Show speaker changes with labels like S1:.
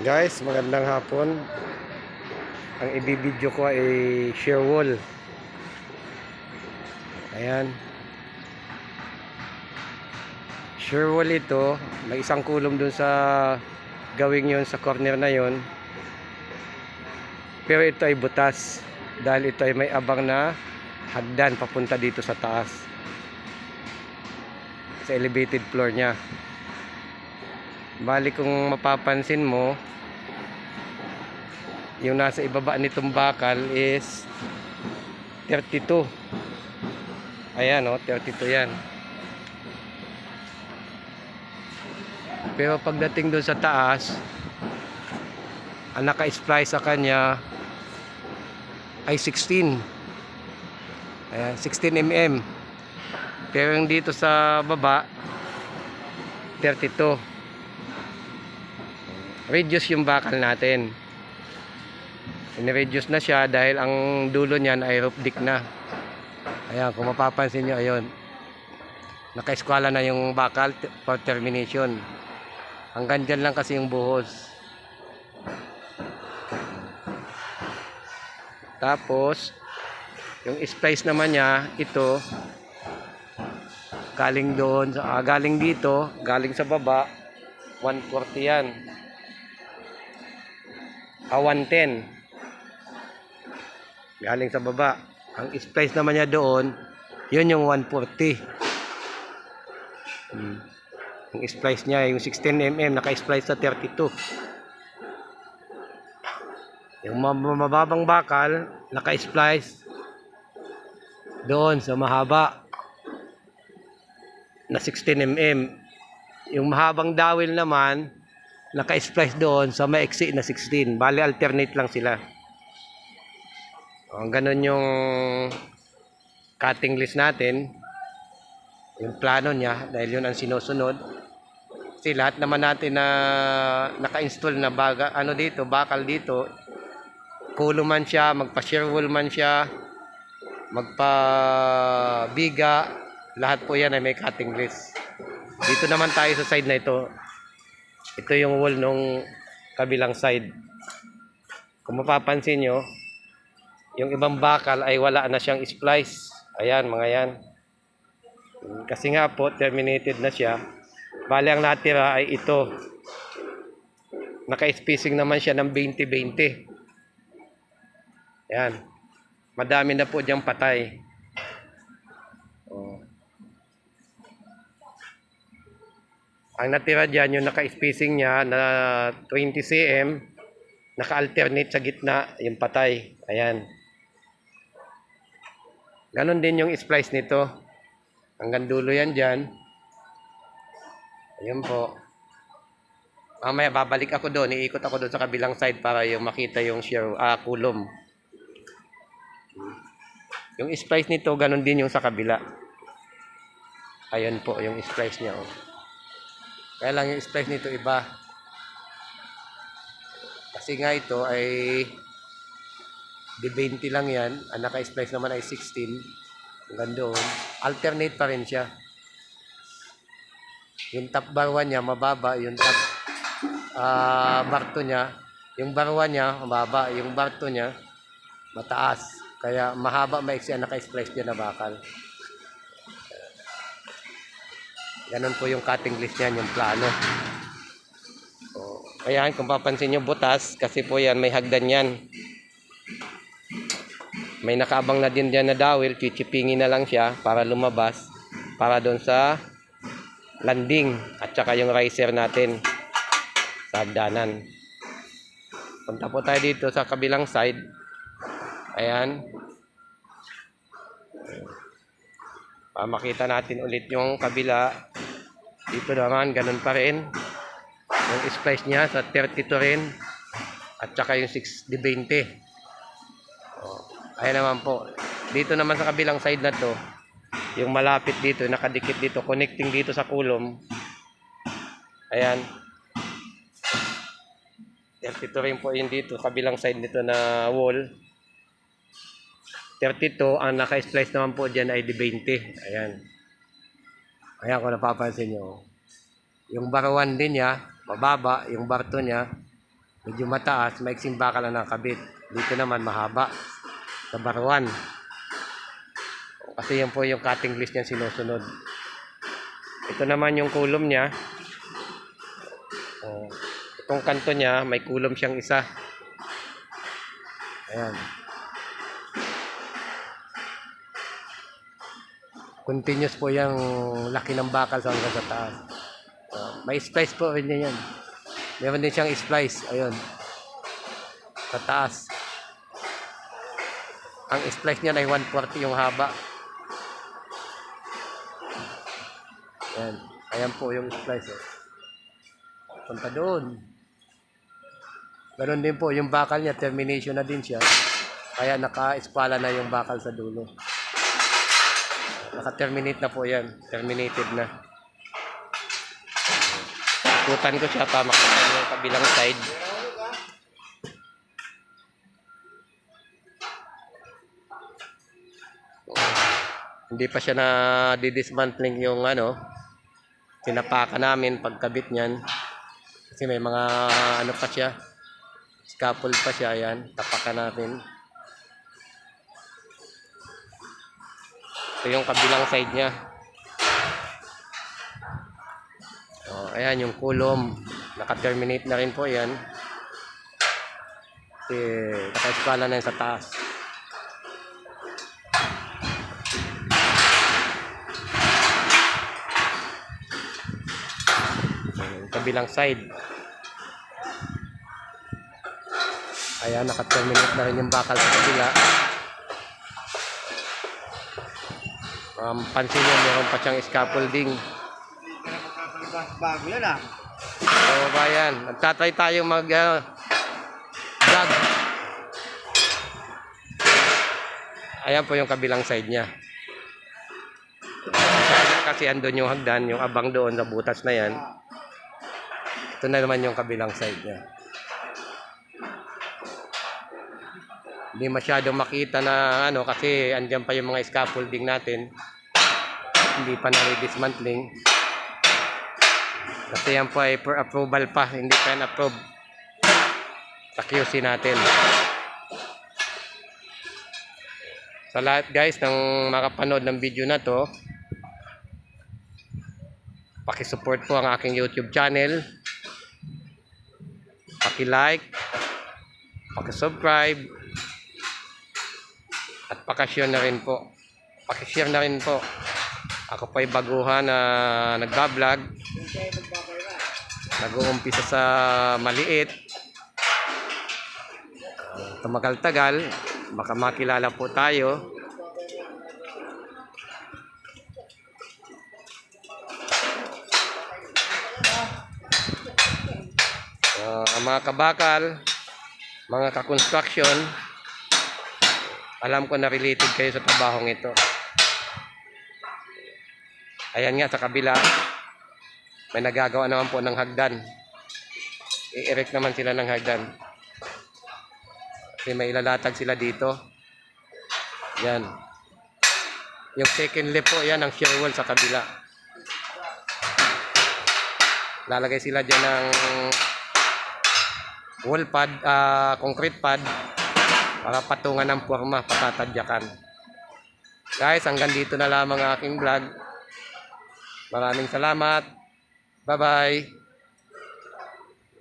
S1: Guys, magandang hapon. Ang ibibideo ko ay shear wall. Ayan. Shear wall ito. May isang kulong dun sa gawing yon sa corner na yon. Pero ito ay butas. Dahil ito ay may abang na hagdan papunta dito sa taas. Sa elevated floor niya. Bali kung mapapansin mo, yung nasa ibaba nitong bakal is 32. Ayan o, 32 yan. Pero pagdating doon sa taas, ang naka-splice sa kanya ay 16. Ayan, 16 mm. Pero yung dito sa baba, 32. Reduce yung bakal natin. Ini-reduce na siya dahil ang dulo niyan ay roof deck na. Ayan, kung mapapansin nyo, ayun. Naka-eskwala na yung bakal for termination. Hanggang dyan lang kasi yung buhos. Tapos, yung splice naman niya, ito, galing doon, galing dito, galing sa baba, 140 yan. 110. Galing sa baba. Ang splice naman niya doon, yun yung 140. Yung splice niya, yung 16 mm, naka-splice sa 32. Yung mababang bakal, naka-splice doon sa mahaba na 16 mm. Yung mahabang dawil naman, naka-splice doon sa maiksi na 16. Bali, alternate lang sila. Ganun yung cutting list natin. Yung plano niya, dahil yun ang sinusunod. Kasi lahat naman natin na naka-install na bakal dito, kulo man siya, magpa-shear wall man siya, magpa-biga, lahat po yan ay may cutting list. Dito naman tayo sa side na ito. Ito yung wall nung kabilang side. Kung mapapansin nyo, yung ibang bakal ay wala na siyang splice. Ayan, mga yan. Kasi nga po, terminated na siya. Bali, ang natira ay ito. Naka-spacing naman siya ng 20-20. Ayan. Madami na po diyang patay. Ang natira dyan, yung naka-spacing niya na 20 cm, naka-alternate sa gitna, yung patay. Ayan. Ganon din yung splice nito. Hanggang dulo yan dyan. Ayan po. Mamaya babalik ako doon. Iikot ako doon sa kabilang side para yung makita yung kulom. Yung splice nito, ganon din yung sa kabila. Ayan po yung splice niya. Oh. Kaya lang yung splice nito iba. Kasi nga ito ay di 20 lang yan. Ang naka-splice naman ay 16. Hanggang doon. Alternate pa rin siya. Yung top bar 1 niya mababa. Yung top bar 2 niya. Yung bar 1 niya mababa. Yung bar 2 niya mataas. Kaya mahaba maiksi ang naka-splice niya na bakal. Ganon po yung cutting list niyan, yung plano. So, ayan, kung papansin nyo, butas. Kasi po yan, may hagdan yan. May nakaabang na din dyan na dawil. Chichipingin na lang siya para lumabas. Para doon sa landing. At saka yung riser natin sa hagdanan. Punta po tayo dito sa kabilang side. Ayan. Para makita natin ulit yung kabila. Dito naman, ganun pa rin. Yung splice niya sa 32 rin. At saka yung 6-20. Ayan naman po. Dito naman sa kabilang side na to, yung malapit dito, nakadikit dito, connecting dito sa kulom. Ayan. 32 rin po yun dito, kabilang side nito na wall. 32, ang naka-splice naman po dyan ay di 20. Ayan. Ayan kung napapansin nyo. Yung bar 1 din niya, mababa. Yung bar 2 niya, Medyo mataas, maiksing bakal ang nakabit. Dito naman mahaba sa baruan. Kasi yan po yung cutting list niya sinusunod. Ito naman yung kulom niya. Itong kanto niya, may kulom siyang isa. Ayan. Continuous po yung laki ng bakal sa hanggang sa taas. May splice po rin yan. Meron din siyang splice. Ayun. Sa taas. Ang splice niya ay 140 yung haba. Ayan. Ayan po yung splice. Punta doon. Ganon din po yung bakal niya. Termination na din siya. Kaya naka-espala na yung bakal sa dulo. Naka-terminate na po yan. Terminated na. Ikutan ko siya para makita yung kabilang side. Hindi pa siya na didismantling yung tinapakan namin pagkabit niyan. Kasi may mga pa siya. Scaffold pa siya. Ayan. Tapakan natin. Ito yung kabilang side niya. Ayan yung kulom. Naka-terminate na rin po yan. Kasi naka-espala na yan sa taas. Kabilang side. Ayan, naka-terminate na rin yung bakal sa kabila. Pansin nyo, meron pa siyang scaffolding.
S2: Bago yan ah.
S1: So, bayan, nagtatry tayo vlog. Ayan po yung kabilang side niya. Kasi andun yung hagdan, yung abang doon sa butas na yan. Ito na naman yung kabilang side niya. Hindi masyadong makita na kasi andyan pa yung mga scaffolding natin. Hindi pa na-dismantling. Kasi yan po ay per approval pa, hindi pa yan approve sa QC natin. Sa lahat guys ng makapanood ng video na to, paki-support po ang aking YouTube channel. Paki-like, paki-subscribe, at paki-share na rin po. Paki-share na rin po. Ako po ay baguhan na nagbablog. Nag-uumpisa sa maliit. Tumagal-tagal. Baka makilala po tayo. Mga kabakal, mga ka-construction, alam ko na related kayo sa trabahong ito. Ayan nga sa kabila, may nagagawa naman po ng hagdan. I-erect naman sila ng hagdan. Kasi may ilalatag sila dito. Yan. Yung second lift po, yan ang shear wall sa kabila. Lalagay sila dyan ng wall pad, concrete pad para patungan ng forma, patatadyakan. Guys, hanggang dito na lamang ang aking vlog. Maraming salamat. Bye-bye.